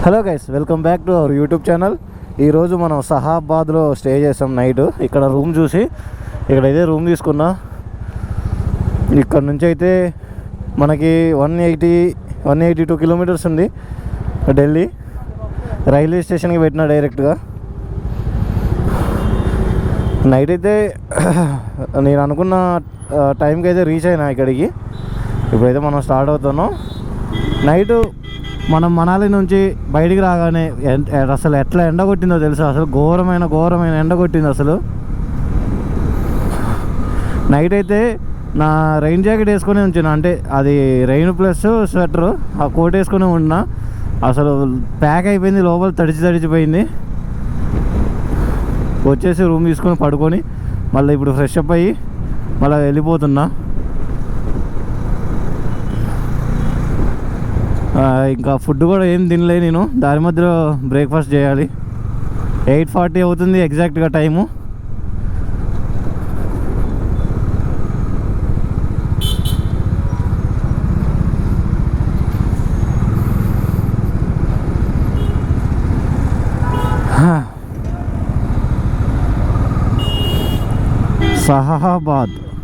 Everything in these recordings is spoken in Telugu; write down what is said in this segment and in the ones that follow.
Hello guys, welcome back to our YouTube channel. ఈరోజు మనం సహాబాద్లో స్టే చేసాం నైట్. ఇక్కడ రూమ్ చూసి ఇక్కడైతే రూమ్ తీసుకున్నా. ఇక్కడ నుంచి అయితే మనకి 182 కిలోమీటర్స్ ఉంది ఢిల్లీ. రైల్వే స్టేషన్కి పెట్టిన డైరెక్ట్గా. నైట్ అయితే నేను అనుకున్న టైంకి అయితే రీచ్ అయినా ఇక్కడికి. ఇప్పుడైతే మనం స్టార్ట్ అవుతున్నాం. నైటు మనం మనాలి నుంచి బయటికి రాగానే అసలు ఎట్లా ఎండ కొట్టిందో తెలుసా. అసలు ఘోరమైన ఎండ కొట్టింది అసలు. నైట్ అయితే నా రెయిన్ జాకెట్ వేసుకొని ఉంచిన, అంటే అది రెయిన్ ప్లస్ స్వెటర్, ఆ కోట్ వేసుకొని ఉన్నా. అసలు ప్యాక్ అయిపోయింది, లోపల తడిచిపోయింది. వచ్చేసి రూమ్ తీసుకొని పడుకొని మళ్ళీ ఇప్పుడు ఫ్రెష్ అప్ అయ్యి మళ్ళీ వెళ్ళిపోతున్నా. ఇంకా ఫుడ్ కూడా ఏం తినలే నేను. దాని మధ్యలో బ్రేక్ఫాస్ట్ చేయాలి. 8:40 అవుతుంది ఎగ్జాక్ట్గా టైము.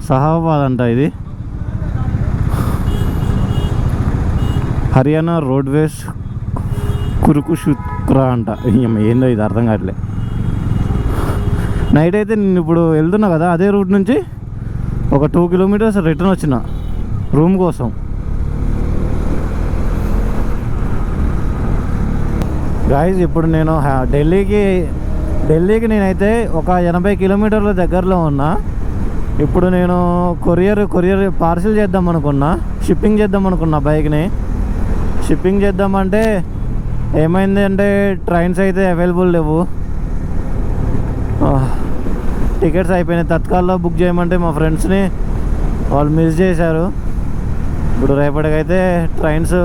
సహాబాద్ అంట ఇది. హర్యానా రోడ్వేస్ కురుకుషుత్రా అంట. ఏందో ఇది అర్థం కావట్లే. నైట్ అయితే నేను ఇప్పుడు వెళ్తున్నా కదా, అదే రూట్ నుంచి ఒక 2 కిలోమీటర్స్ రిటర్న్ వచ్చిన రూమ్ కోసం. గాయస్, ఇప్పుడు నేను ఢిల్లీకి నేనైతే ఒక 80 కిలోమీటర్ల దగ్గరలో ఉన్నా. ఇప్పుడు నేను కొరియర్ పార్సిల్ చేద్దాం అనుకున్నా, షిప్పింగ్ చేద్దాం అనుకున్నా. బైక్ని షిప్పింగ్ చేద్దామంటే ఏమైంది అంటే ట్రైన్స్ అయితే అవైలబుల్ లేవు. టికెట్స్ అయిపోయినాయి. తత్కాల్లో బుక్ చేయమంటే మా ఫ్రెండ్స్ని వాళ్ళు మిస్ చేశారు. ఇప్పుడు రేపటికైతే ట్రైన్స్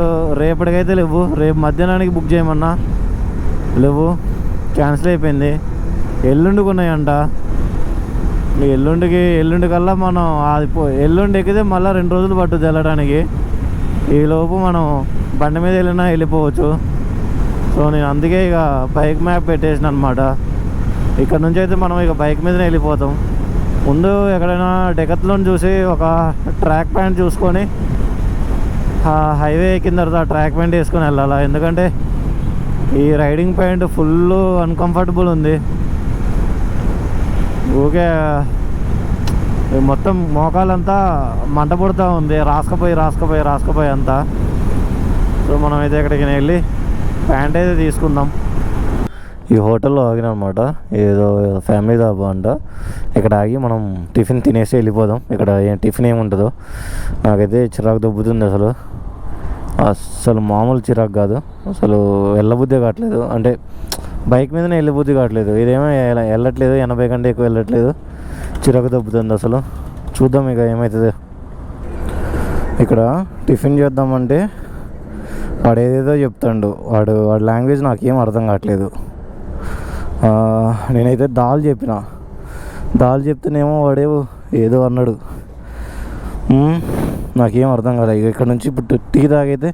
రేపటికైతే లేవు. రేపు మధ్యాహ్నానికి బుక్ చేయమన్నా లేవు, క్యాన్సిల్ అయిపోయింది. ఎల్లుండికి ఉన్నాయంట. ఎల్లుండికల్లా మనం ఎల్లుండి ఎక్కితే మళ్ళీ 2 రోజులు పట్టుద్ది వెళ్ళడానికి. ఈలోపు మనం బండి మీద వెళ్ళినా వెళ్ళిపోవచ్చు. సో నేను అందుకే ఇక బైక్ మ్యాప్ పెట్టేసిన అనమాట. ఇక్కడ నుంచి అయితే మనం ఇక బైక్ మీదనే వెళ్ళిపోతాం. ముందు ఎక్కడైనా డెకత్లోని చూసి ఒక ట్రాక్ ప్యాంట్ చూసుకొని హైవే ఎక్కిన తర్వాత ట్రాక్ ప్యాంట్ వేసుకొని వెళ్ళాలా. ఎందుకంటే ఈ రైడింగ్ ప్యాంట్ ఫుల్ అన్కంఫర్టబుల్ ఉంది. ఊకే మొత్తం మోకాలంతా మంట పుడుతూ ఉంది, రాసుకపోయి అంతా. సో మనం అయితే ఎక్కడికి వెళ్ళి ప్యాంట్ అయితే తీసుకుందాం. ఈ హోటల్లో ఆగిన అనమాట, ఏదో ఫ్యామిలీ దాబా అంట. ఇక్కడ ఆగి మనం టిఫిన్ తినేసి వెళ్ళిపోదాం. ఇక్కడ టిఫిన్ ఏముంటుందో నాకైతే చిరాకు దొబ్బుతుంది అసలు మామూలు చిరాకు కాదు. అసలు వెళ్ళబుద్ధి కావట్లేదు, అంటే బైక్ మీదనే వెళ్ళబుద్ధి కావట్లేదు. ఇదేమో వెళ్ళట్లేదు, 80 కంటే ఎక్కువ వెళ్ళట్లేదు. చిరాకు దొబ్బుతుంది అసలు. చూద్దాం ఇక ఏమవుతుంది. ఇక్కడ టిఫిన్ చేద్దామంటే వాడు ఏదేదో చెప్తాడు. వాడి లాంగ్వేజ్ నాకేం అర్థం కావట్లేదు. నేనైతే దాల్ చెప్తేనేమో వాడే ఏదో అన్నాడు. నాకేం అర్థం కాలేదు. ఇక్కడ నుంచి ఇప్పుడు టీ తాగైతే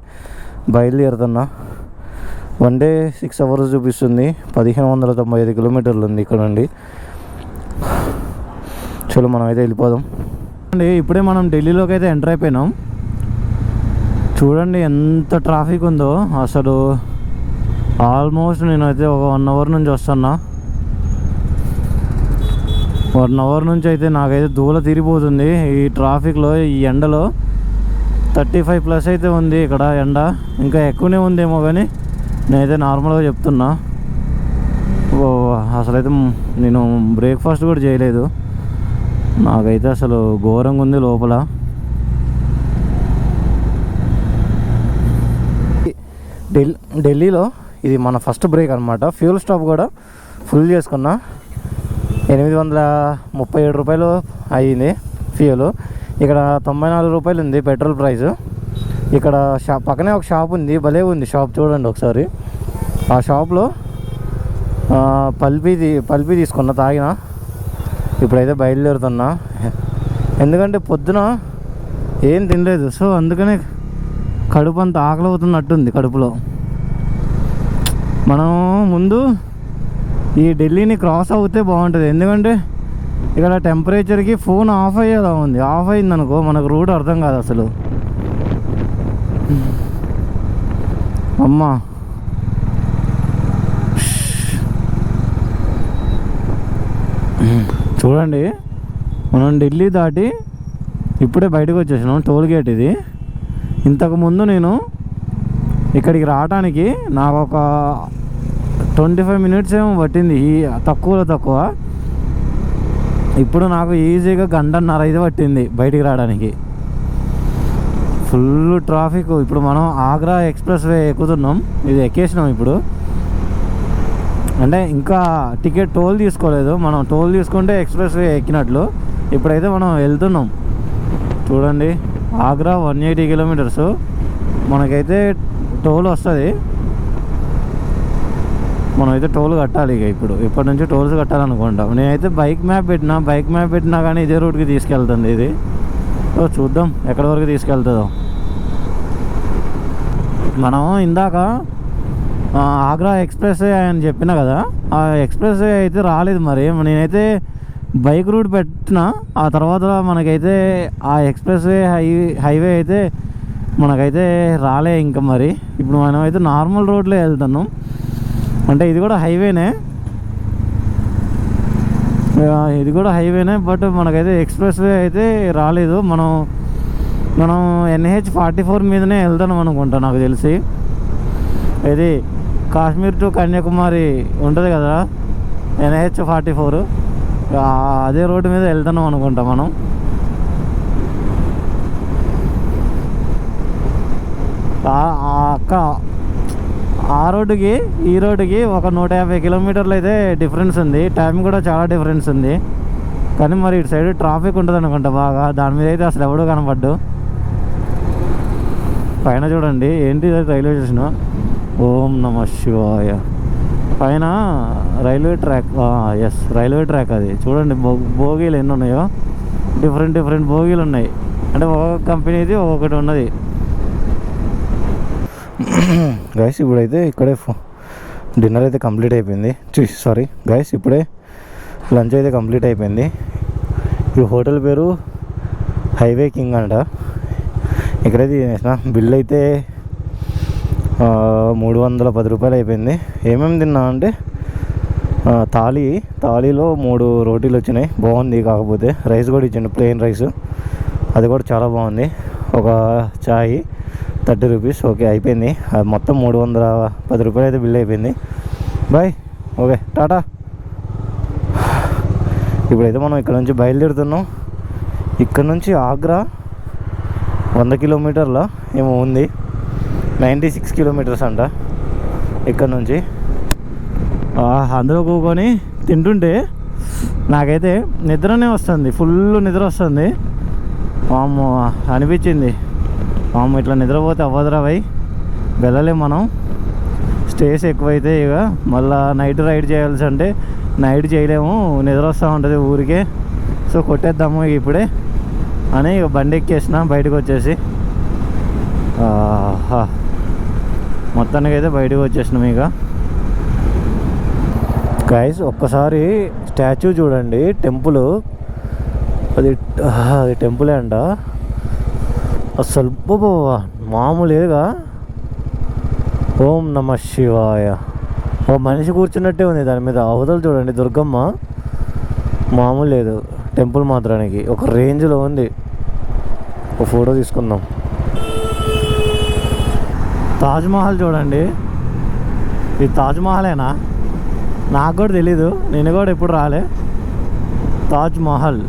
బయలుదేరుతున్నా. 1 డే 6 అవర్స్ చూపిస్తుంది. 1595 కిలోమీటర్లు ఉంది ఇక్కడ నుండి. చలో మనం అయితే వెళ్ళిపోదాం. ఇప్పుడే మనం ఢిల్లీలోకి అయితే ఎంటర్ అయిపోయినాం. చూడండి ఎంత ట్రాఫిక్ ఉందో అసలు. ఆల్మోస్ట్ నేనైతే ఒక 1 అవర్ నుంచి వస్తున్నా. 1 అవర్ నుంచి అయితే నాకైతే దూల తీరిపోతుంది ఈ ట్రాఫిక్లో, ఈ ఎండలో. 35+ అయితే ఉంది ఇక్కడ ఎండ. ఇంకా ఎక్కువనే ఉందేమో కానీ నేనైతే నార్మల్గా చెప్తున్నా. అసలైతే నేను బ్రేక్ఫాస్ట్ కూడా చేయలేదు. నాకైతే అసలు ఘోరంగా ఉంది లోపల. ఢిల్లీలో ఇది మన ఫస్ట్ బ్రేక్ అనమాట. ఫ్యూల్ స్టాప్ కూడా ఫుల్ చేసుకున్నా. 837 రూపాయలు అయ్యింది ఫ్యూలు. ఇక్కడ 94 రూపాయలు ఉంది పెట్రోల్ ప్రైస్. ఇక్కడ పక్కనే ఒక షాప్ ఉంది, భలే ఉంది షాప్, చూడండి ఒకసారి. ఆ షాప్లో పల్పి తీసుకున్నా, తాగిన. ఇప్పుడైతే బయలుదేరుతున్నా. ఎందుకంటే పొద్దున ఏం తినలేదు. సో అందుకనే కడుపు అంత ఆకలి అవుతున్నట్టుంది కడుపులో. మనం ముందు ఈ ఢిల్లీని క్రాస్ అవుతే బాగుంటుంది. ఎందుకంటే ఇక్కడ టెంపరేచర్కి ఫోన్ ఆఫ్ అయ్యేలా ఉంది. ఆఫ్ అయిందనుకో మనకు రూట్ అర్థం కాదు అసలు. అమ్మా చూడండి, మనం ఢిల్లీ దాటి ఇప్పుడే బయటకు వచ్చేసినాం. టోల్ గేట్ ఇది. ఇంతకుముందు నేను ఇక్కడికి రావడానికి నాకు ఒక 25 మినిట్స్ ఏమో పట్టింది, ఈ తక్కువలో తక్కువ. ఇప్పుడు నాకు ఈజీగా 1.5 గంట పట్టింది బయటికి రావడానికి. Full traffic. ఇప్పుడు మనం ఆగ్రా ఎక్స్ప్రెస్ వే ఎక్కుతున్నాం. ఇది ఎక్కేసినాం ఇప్పుడు. అంటే ఇంకా టికెట్ టోల్ తీసుకోలేదు. మనం టోల్ తీసుకుంటే ఎక్స్ప్రెస్ వే ఎక్కినట్లు. ఇప్పుడైతే మనం వెళ్తున్నాం. చూడండి, ఆగ్రా 180 కిలోమీటర్స్. మనకైతే టోల్ వస్తుంది. మనమైతే టోల్ కట్టాలి. ఇక ఇప్పటి నుంచి టోల్స్ కట్టాలనుకుంటాం. నేనైతే బైక్ మ్యాప్ పెట్టినా కానీ ఇదే రూట్కి తీసుకెళ్తుంది ఇది. చూద్దాం ఎక్కడి వరకు తీసుకెళ్తుందో. మనం ఇందాక ఆగ్రా ఎక్స్ప్రెస్ వే అని చెప్పినా కదా, ఆ ఎక్స్ప్రెస్ వే అయితే రాలేదు. మరి నేనైతే బైక్ రూట్ పెట్టిన, ఆ తర్వాత మనకైతే ఆ ఎక్స్ప్రెస్ వే హైవే అయితే మనకైతే రాలే ఇంకా. మరి ఇప్పుడు మనం అయితే నార్మల్ రోడ్లో వెళ్తున్నాం. అంటే ఇది కూడా హైవేనే, బట్ మనకైతే ఎక్స్ప్రెస్ వే అయితే రాలేదు. మనం NH-44 మీదనే వెళ్తున్నాం అనుకుంటా నాకు తెలిసి. ఇది కాశ్మీర్ టు కన్యాకుమారి ఉంటుంది కదా, NH-44, అదే రోడ్డు మీద వెళ్తున్నాం అనుకుంటా మనం. ఆ రోడ్డుకి ఈ రోడ్డుకి ఒక 150 కిలోమీటర్లు అయితే డిఫరెన్స్ ఉంది. టైం కూడా చాలా డిఫరెన్స్ ఉంది. కానీ మరి ఇటు సైడ్ ట్రాఫిక్ ఉంటుంది అనుకుంటా బాగా. దాని మీద అయితే అసలు ఎవడూ కనపడ్డు. పైన చూడండి, ఏంటి రైల్వే స్టేషన్. ఓం నమ శివాయ. పైన railway track. Yes, railway track అది. చూడండి బోగీలు ఎన్ని ఉన్నాయో. డిఫరెంట్ బోగీలు ఉన్నాయి. అంటే ఒక్కొక్క కంపెనీది ఒక్కొక్కటి ఉన్నది. గైస్ ఇప్పుడైతే ఇక్కడే డిన్నర్ అయితే కంప్లీట్ అయిపోయింది. గైస్ ఇప్పుడే లంచ్ అయితే కంప్లీట్ అయిపోయింది. ఈ హోటల్ పేరు హైవే కింగ్ అంట. ఇక్కడైతే తినేసిన. బిల్ అయితే 310 రూపాయలు అయిపోయింది. ఏమేమి తిన్నా అంటే థాలీలో 3 రోటీలు వచ్చినాయి. బాగుంది. కాకపోతే రైస్ కూడా ఇచ్చిండు, ప్లెయిన్ రైస్. అది కూడా చాలా బాగుంది. ఒక చాయ్ 30 రూపీస్. ఓకే, అయిపోయింది. అది మొత్తం 310 రూపాయలు అయితే బిల్ అయిపోయింది. బాయ్. ఓకే, టాటా. ఇప్పుడైతే మనం ఇక్కడ నుంచి బయలుదేరుతున్నాం. ఇక్కడ నుంచి ఆగ్రా 100 కిలోమీటర్ల ఏమో ఉంది. 96 కిలోమీటర్స్ అంట ఇక్కడ నుంచి. అందులో కూకొని తింటుంటే నాకైతే నిద్రనే వస్తుంది. ఫుల్ నిద్ర వస్తుంది. వామ్మో అనిపించింది. వామ్మో ఇట్లా నిద్రపోతే అవ్వదురా భయ్, వెళ్ళలేం మనం. స్టేస్ ఎక్కువైతే ఇక మళ్ళీ నైట్ రైడ్ చేయాల్సి అంటే నైట్ చేయలేము, నిద్ర వస్తూ ఉంటుంది ఊరికే. సో కొట్టేద్దాము ఇప్పుడే అని ఇక బండి ఎక్కేసిన బయటకు వచ్చేసి. మొత్తానికి అయితే బయటకు వచ్చేసినాం ఇక. గైస్ ఒక్కసారి స్టాచ్యూ చూడండి, టెంపుల్. అది టెంపులే అంట అసలు. మామూలుగా ఓం నమ శివాయ. ఓ మనిషి కూర్చున్నట్టే ఉంది దాని మీద. అవతలు చూడండి దుర్గమ్మ. మామూలు లేదు టెంపుల్ మాత్రానికి, ఒక రేంజ్లో ఉంది. ఒక ఫోటో తీసుకుందాం. తాజ్మహల్ చూడండి. ఇది తాజ్మహలేనా? నాకు కూడా తెలీదు, నేను కూడా ఎప్పుడు రాలే. తాజ్మహల్.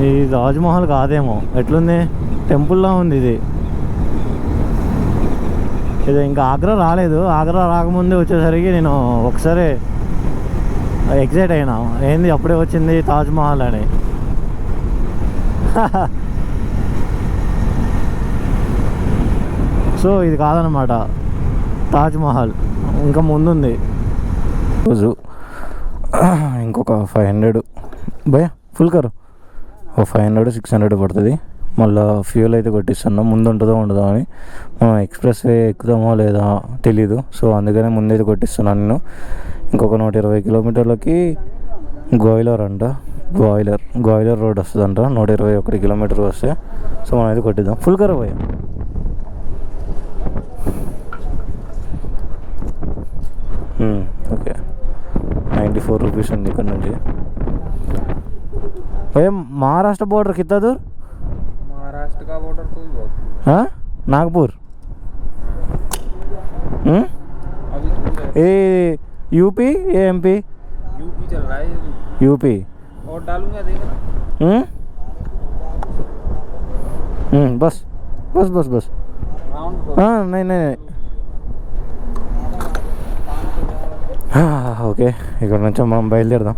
ఇది తాజ్మహల్ కాదేమో, ఎట్లుంది? టెంపుల్లా ఉంది ఇది. ఇది ఇంకా ఆగ్రా రాలేదు. ఆగ్రా రాకముందే వచ్చేసరికి నేను ఒకసారి ఎగ్జైట్ అయినా, ఏంది అప్పుడే వచ్చింది తాజ్మహల్ అని. సో ఇది కాదనమాట తాజ్మహల్, ఇంకా ముందుంది. రోజు ఇంకొక 500 భయ ఫుల్ కరు. ఓ 500 600 పడుతుంది. మళ్ళీ ఫ్యూల్ అయితే కొట్టిస్తున్నాం. ముందు ఉంటుందో ఉండదో అని. మనం ఎక్స్ప్రెస్ వే ఎక్కుదామో లేదా తెలీదు. సో అందుకనే ముందైతే కొట్టిస్తున్నాను నేను. ఇంకొక 120 కిలోమీటర్లకి గోయిలర్ అంట. గోయిలర్ రోడ్ వస్తుందంట. 121 కిలోమీటర్ వస్తే సో మనం అయితే కొట్టిద్దాం. ఫుల్ కరా పోయాం. ఓకే, 94 రూపీస్ ఉంది ఇక్కడ నుంచి. भैया महाराष्ट्र बॉर्डर कितना दूर? महाराष्ट्र का बॉर्डर तो ही बहुत दूर। हाँ, नागपुर। अभी तो ये यूपी ये एमपी? यूपी चल रहा है। यूपी और डालूंगा देखना। बस बस बस बस। राउंड हाँ नहीं नहीं नहीं। ఓకే, ఇక్కడ నుంచి మనం బయలుదేరదాం.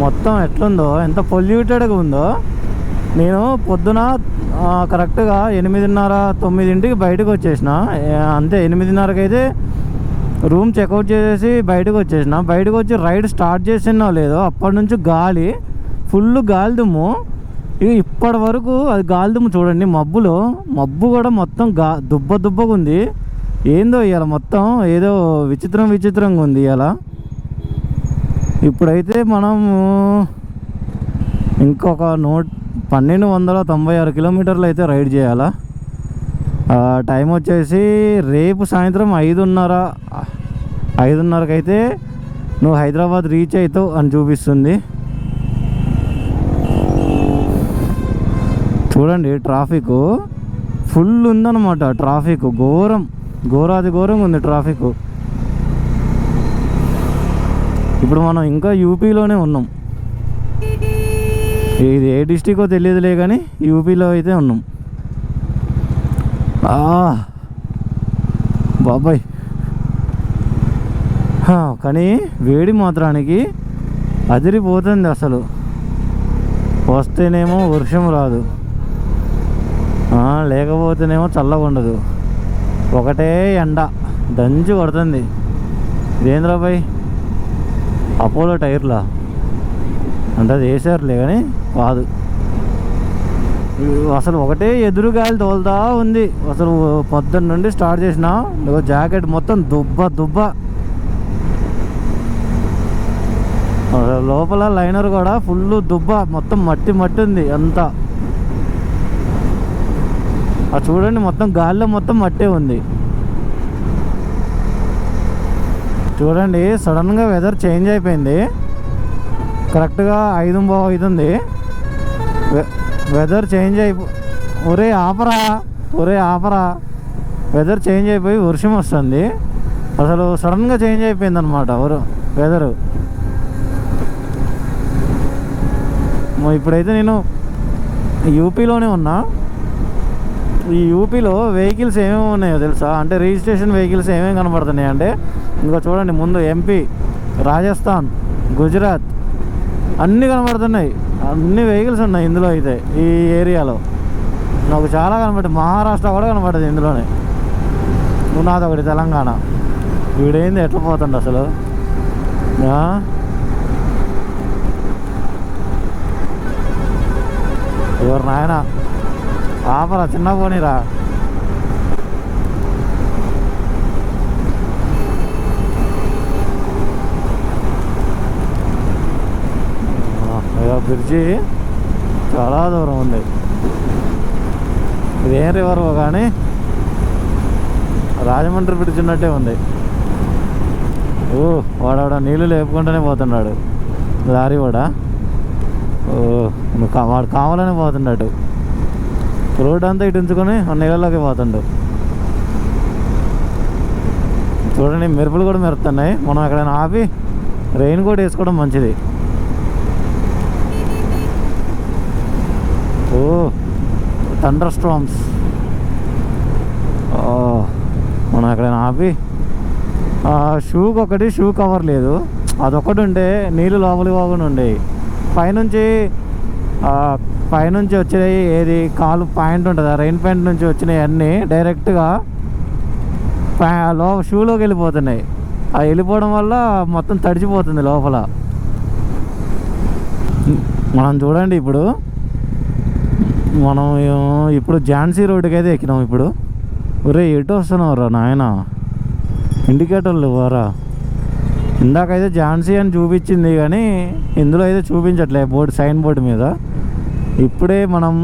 మొత్తం ఎట్లుందో, ఎంత పొల్యూటెడ్గా ఉందో. నేను పొద్దున కరెక్ట్గా 8:30-9 బయటకు వచ్చేసిన. అంతే, 8:30కి అయితే రూమ్ చెక్అవుట్ చేసేసి బయటకు వచ్చేసిన. బయటకు వచ్చి రైడ్ స్టార్ట్ చేసినా లేదో అప్పటి నుంచి గాలి, ఫుల్ గాలి దుమ్ము. ఇప్పటి వరకు అది గాలి దుమ్ము చూడండి. మబ్బు కూడా మొత్తం దుబ్బగా ఉంది. ఏందో ఇవాళ మొత్తం ఏదో విచిత్రంగా ఉంది ఇవాళ. ఇప్పుడైతే మనము ఇంకొక 1296 కిలోమీటర్లు అయితే రైడ్ చేయాలా. టైం వచ్చేసి రేపు సాయంత్రం 5:30కి అయితే నువ్వు హైదరాబాద్ రీచ్ అవుతావు అని చూపిస్తుంది. చూడండి, ట్రాఫిక్ ఫుల్ ఉందన్నమాట. ట్రాఫిక్ ఘోరంగా ఉంది ట్రాఫిక్. ఇప్పుడు మనం ఇంకా యూపీలోనే ఉన్నాం. ఇది ఏ డిస్టికో తెలియదులే కానీ యూపీలో అయితే ఉన్నాం. బాబాయ్, కానీ వేడి మాత్రానికి అదిరిపోతుంది అసలు. వస్తేనేమో వర్షం రాదు, లేకపోతేనేమో చల్లగా ఉండదు. ఒకటే ఎండ దంచి కొడుతుంది. ఇదేంద్రాబాయ్, అపోలో టైర్లా అంటే అది వేసారులే కానీ కాదు. అసలు ఒకటే ఎదురు గాలి తోలుతా ఉంది. అసలు పొద్దున్న నుండి స్టార్ట్ చేసిన జాకెట్ మొత్తం దుబ్బ. లోపల లైనర్ కూడా ఫుల్ దుబ్బ, మొత్తం మట్టి ఉంది అంతా. అది చూడండి, మొత్తం గాలిలో మొత్తం మట్టే ఉంది. చూడండి, సడన్గా వెదర్ చేంజ్ అయిపోయింది. కరెక్ట్గా 5:05 ఉంది. వెదర్ చేంజ్ ఒరే ఆపరా. వెదర్ చేంజ్ అయిపోయి వర్షం వస్తుంది. అసలు సడన్గా చేంజ్ అయిపోయింది అనమాట వెదరు. ఇప్పుడైతే నేను యూపీలోనే ఉన్నా. ఈ యూపీలో వెహికల్స్ ఏమేమి ఉన్నాయో తెలుసా? అంటే రిజిస్ట్రేషన్ వెహికల్స్ ఏమేమి కనబడుతున్నాయి అంటే, ఇంకా చూడండి, ముందు ఎంపీ, రాజస్థాన్, గుజరాత్ అన్నీ కనబడుతున్నాయి. అన్ని వెహికల్స్ ఉన్నాయి ఇందులో. అయితే ఈ ఏరియాలో నాకు చాలా కనబడుతుంది. మహారాష్ట్ర కూడా కనబడుతుంది ఇందులోనే. నాదొకటి తెలంగాణ. వీడేంది ఎట్లా పోతుండ అసలు? ఎవరు నాయన ఆపరా, చిన్న పోనీరా. బ్రిడ్జి చాలా దూరం ఉంది. ఇదేం రివర్ కానీ రాజమండ్రి బ్రిడ్జ్ ఉన్నట్టే ఉంది. వాడు నీళ్ళు లేపుకుంటూనే పోతున్నాడు లారీ కూడా. వాడు కావాలనే పోతున్నాడు. రోడ్ అంతా ఇటు ఉంచుకొని నీళ్ళలోకి పోతుండు. చూడండి, మెరుపులు కూడా మెరుతున్నాయి. మనం ఎక్కడైనా ఆపి రెయిన్ కోట్ వేసుకోవడం మంచిది. Thunder storms. మనం ఎక్కడైనా ఆపి షూ కవర్ లేదు, అదొకటి ఉంటే నీళ్ళు లోపలికి పోకుండా ఉండేవి. పైనుంచి వచ్చినాయి. ఏది కాలు పాయింట్ ఉంటుంది, ఆ రెయిన్ పాయింట్ నుంచి వచ్చినాయి అన్నీ డైరెక్ట్గా షూలోకి వెళ్ళిపోతున్నాయి. ఆ వెళ్ళిపోవడం వల్ల మొత్తం తడిచిపోతుంది లోపల. మనం చూడండి, ఇప్పుడు మనం ఇప్పుడు ఝాన్సీ రోడ్డుకి అయితే ఎక్కినాం. ఇప్పుడు ఒరే ఎటు వస్తున్నావురా నాయన, ఇండికేటర్లు ఇవ్వరా. ఇందాకైతే ఝాన్సీ అని చూపించింది కానీ ఇందులో అయితే చూపించట్లే బోర్డు, సైన్ బోర్డు మీద. ఇప్పుడే మనం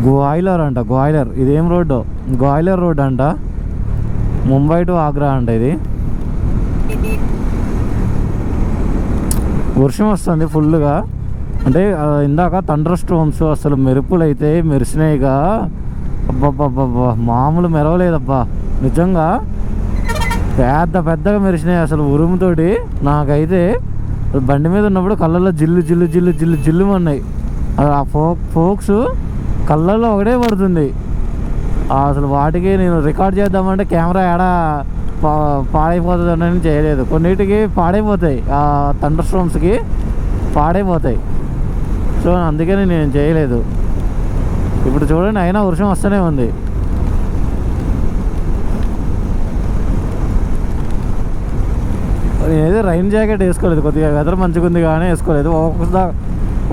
గ్వాయిలర్ అంట, గ్వాయిలర్. ఇదేం రోడ్డు? గ్వాయిలర్ రోడ్ అంట, ముంబై టు ఆగ్రా అంట ఇది. వర్షం వస్తుంది ఫుల్గా. అంటే ఇందాక థండర్ స్టోమ్స్, అసలు మెరుపులు అయితే మెరిసినాయిగా. అబ్బబ్బబ్బబ్బా, మామూలు మెరవలేదబ్బా నిజంగా. పెద్దగా మెరిసినాయి అసలు ఉరుముతోటి. నాకైతే బండి మీద ఉన్నప్పుడు కళ్ళల్లో జిల్లు జిల్లు జిల్లు జిల్లు జిల్లు ఉన్నాయి. ఆ ఫోక్స్ కళ్ళల్లో ఒకటే పడుతుంది అసలు. వాటికి నేను రికార్డ్ చేద్దామంటే కెమెరా ఏడా పాడైపోతుంది అని చేయలేదు. కొన్నిటికి పాడైపోతాయి, ఆ థండర్ స్టోమ్స్కి పాడైపోతాయి. సో అందుకని నేను చేయలేదు. ఇప్పుడు చూడండి, అయినా వర్షం వస్తూనే ఉంది. నేనైతే రైన్ జాకెట్ వేసుకోలేదు, కొద్దిగా వెదర్ మంచిగా ఉంది కానీ వేసుకోలేదు.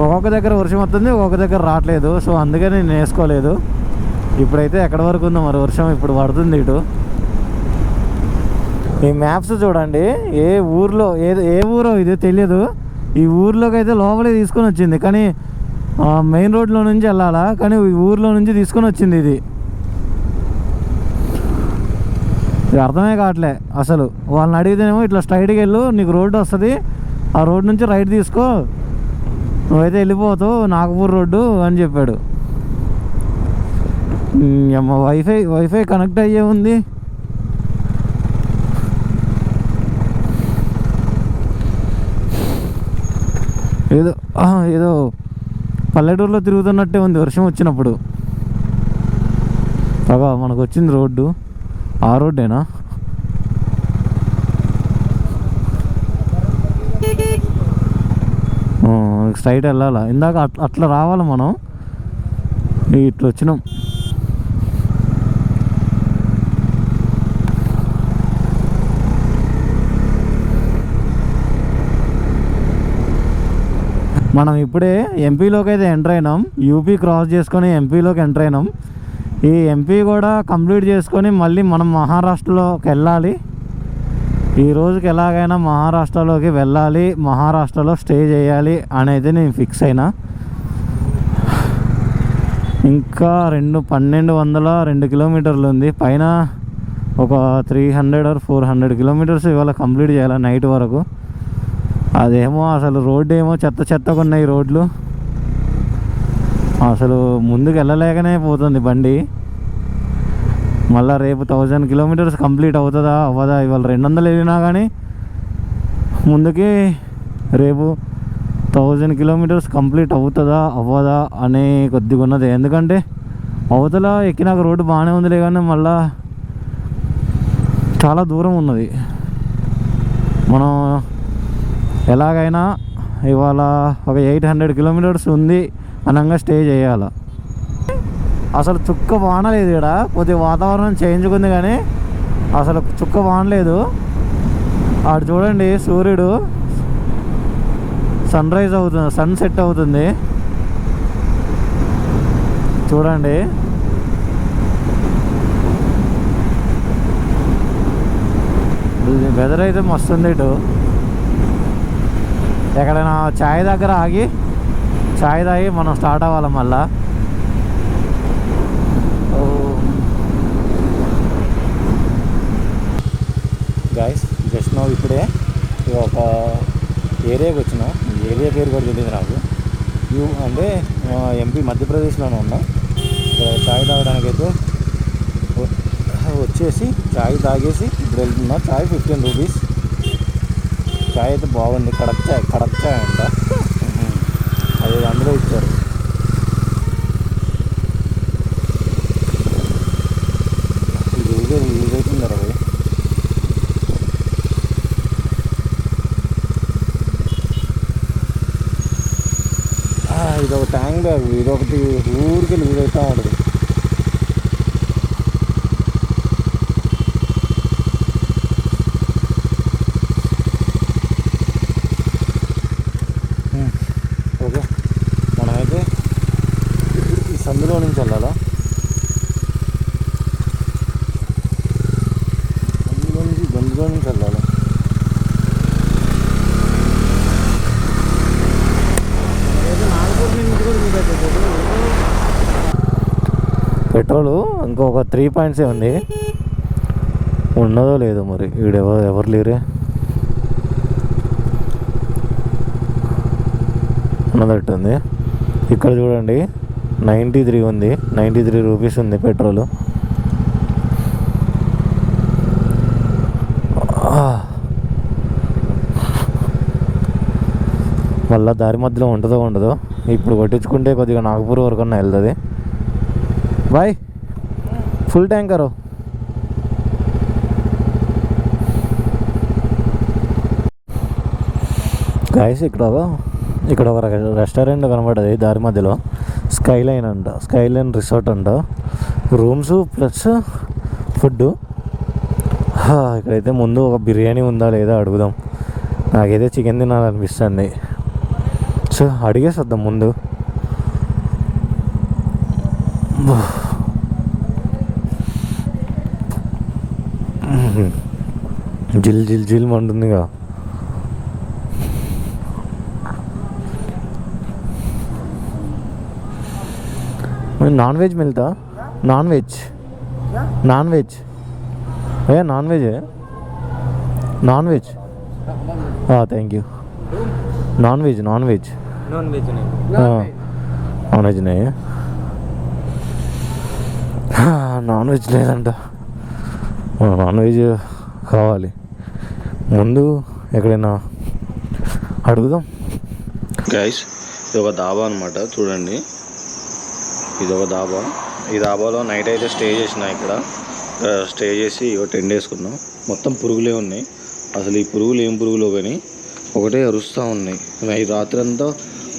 ఒక్కొక్క దగ్గర వర్షం వస్తుంది, ఒక్కొక్క దగ్గర రావట్లేదు. సో అందుకని నేను వేసుకోలేదు. ఇప్పుడైతే ఎక్కడి వరకు ఉందో మరి వర్షం, ఇప్పుడు పడుతుంది ఇటు. ఈ మ్యాప్స్ చూడండి, ఏ ఊర్లో ఏ ఊరో ఇది తెలియదు. ఈ ఊర్లోకి అయితే లోపలే తీసుకొని వచ్చింది, కానీ మెయిన్ రోడ్లో నుంచి వెళ్ళాలా, కానీ ఈ ఊర్లో నుంచి తీసుకొని వచ్చింది. ఇది అర్థమే కావట్లే అసలు. వాళ్ళని అడిగితేనేమో ఇట్లా స్ట్రైట్కి వెళ్ళు, నీకు రోడ్డు వస్తుంది, ఆ రోడ్ నుంచి రైట్ తీసుకో, నువ్వైతే వెళ్ళిపోతావు నాగపూర్ రోడ్డు అని చెప్పాడు. వైఫై కనెక్ట్ అయ్యే ఉంది. ఏదో పల్లెటూరులో తిరుగుతున్నట్టే ఉంది వర్షం వచ్చినప్పుడు. బాగా మనకు వచ్చింది రోడ్డు, ఆ రోడ్డేనా? స్ట్రైట్ వెళ్ళాలా? ఇందాక అట్లా రావాలి మనం, ఇట్లా వచ్చినాం. మనం ఇప్పుడే ఎంపీలోకి అయితే ఎంటర్ అయినాం. యూపీ క్రాస్ చేసుకొని ఎంపీలోకి ఎంటర్ అయినాం. ఈ ఎంపీ కూడా కంప్లీట్ చేసుకొని మళ్ళీ మనం మహారాష్ట్రలోకి వెళ్ళాలి. ఈ రోజుకి ఎలాగైనా మహారాష్ట్రలోకి వెళ్ళాలి, మహారాష్ట్రలో స్టే చేయాలి అనేది నేను ఫిక్స్ అయినా. ఇంకా 1202 కిలోమీటర్లు ఉంది. పైన ఒక 300 or 400 కిలోమీటర్స్ ఇవాళ కంప్లీట్ చేయాలి నైట్ వరకు. అదేమో అసలు రోడ్డు ఏమో చెత్తగా ఉన్నాయి రోడ్లు. అసలు ముందుకు వెళ్ళలేకనే పోతుంది బండి. మళ్ళీ రేపు 1000 కిలోమీటర్స్ కంప్లీట్ అవుతుందా అవ్వదా? ఇవాళ 200 వెళ్ళినా కానీ ముందుకి రేపు 1000 కిలోమీటర్స్ కంప్లీట్ అవుతుందా అవ్వదా అనే కొద్దిగా ఉన్నది. ఎందుకంటే అవతల ఎక్కినాక రోడ్డు బాగానే ఉందిలే, కానీ మళ్ళా చాలా దూరం ఉన్నది. మనం ఎలాగైనా ఇవాళ ఒక 800 కిలోమీటర్స్ ఉంది అనంగా స్టే చేయాలి. అసలు చుక్క వాన లేదు ఇక్కడ. కొద్దిగా వాతావరణం చేంజ్గా ఉంది కానీ అసలు చుక్క వాన లేదు. అటు చూడండి, సూర్యుడు సన్ రైజ్ అవుతుంది, సన్ సెట్ అవుతుంది చూడండి. వెదర్ అయితే మస్తు ఉంది. ఇటు ఎక్కడైనా ఛాయ్ దగ్గర ఆగి ఛాయ్ తాగి మనం స్టార్ట్ అవ్వాలి మళ్ళా. గైస్ జస్ట్ నో ఇప్పుడే ఒక ఏరియాకి వచ్చినా, ఏరియా పేరు కూడా తెలియదు నాకు. అంటే ఎంపీ మధ్యప్రదేశ్లోనే ఉన్నా. ఛాయ్ తాగడానికి అయితే వచ్చేసి ఛాయ్ తాగేసి ఇప్పుడు వెళ్తున్నా. ఛాయ్ 15 రూపీస్. ఛాయ్ అయితే బాగుంది, కడక్ ఛాయ్ అంట. అది అందులో ఇచ్చారు. ఇది యూజ్ అవుతుంది 20. ఇది ఒక ట్యాంక్ బ్యాగ్, ఇదొకటి ఊరికి యూజ్ అవుతూ ఉంటుంది. అందులో నుంచి వెళ్ళాలా? అందులో నుంచి వెళ్ళాలా? పెట్రోలు ఇంకొక 3 పాయింట్సే ఉంది. ఉన్నదో లేదో మరి. ఎవరు లేరే. ఉన్నదట్టుంది. ఇక్కడ చూడండి 93 ఉంది. 93 రూపీస్ ఉంది పెట్రోలు. మళ్ళీ దారి మధ్యలో ఉంటుందో ఉండదో. ఇప్పుడు కొట్టించుకుంటే కొద్దిగా నాగపూర్ వరకు వెళ్తుంది. Bye full tanker. గాయస్ ఇక్కడ ఒక రెస్టారెంట్ కనబడ్డది దారి మధ్యలో. స్కైలైన్ అంట. స్కైలైన్ రిసార్ట్ అంట. Rooms plus food. ఇక్కడైతే ముందు ఒక బిర్యానీ ఉందా లేదా అడుగుదాం. నాకైతే చికెన్ తినాలనిపిస్తుంది. సో అడిగేసి వద్దాం ముందు. జిల్ జిల్ జిల్ మంటుందిగా. नॉन वेज मिलता? नॉन वेज भैया नॉन वेज है? नॉन वेज हाँ थैंक यू. नॉन वेज नहीं. हाँ नॉन वेज नहीं है. నాన్ వెజ్ లేదంట. నాన్ వెజ్ కావాలి. ముందు ఎక్కడైనా అడుగుదాం. గైస్ ఇది ఒక దాబా అనమాట. చూడండి ఇది ఒక దాబా. ఈ దాబాలో నైట్ అయితే స్టే చేసిన. ఇక్కడ స్టే చేసి 10 days వేసుకున్నాం. మొత్తం పురుగులే ఉన్నాయి. అసలు ఈ పురుగులు ఏం పురుగులో కానీ ఒకటే అరుస్తూ ఉన్నాయి. ఈ రాత్రి అంతా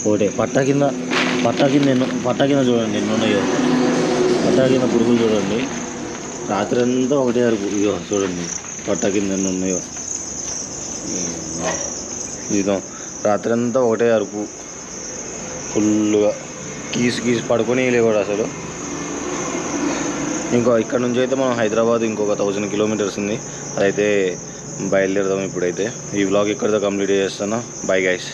ఒకటే పట్టా కింద చూడండి ఎన్ని ఉన్నాయో. పట్టా కింద పురుగులు చూడండి. రాత్రి అంతా ఒకటే అరుపు. ఇదో చూడండి పట్టా కింద ఎన్ని ఉన్నాయో. ఇదో రాత్రి అంతా ఒకటే అరుపు ఫుల్గా. కీసి పడుకొని లేవాడు అసలు. ఇక్కడ నుంచి అయితే మనం హైదరాబాద్ ఇంకొక 1000 kilometers ఉంది. అదైతే బయలుదేరదాం ఇప్పుడైతే. ఈ వ్లాగ్ ఇక్కడితో కంప్లీట్ చేస్తాను. Bye guys.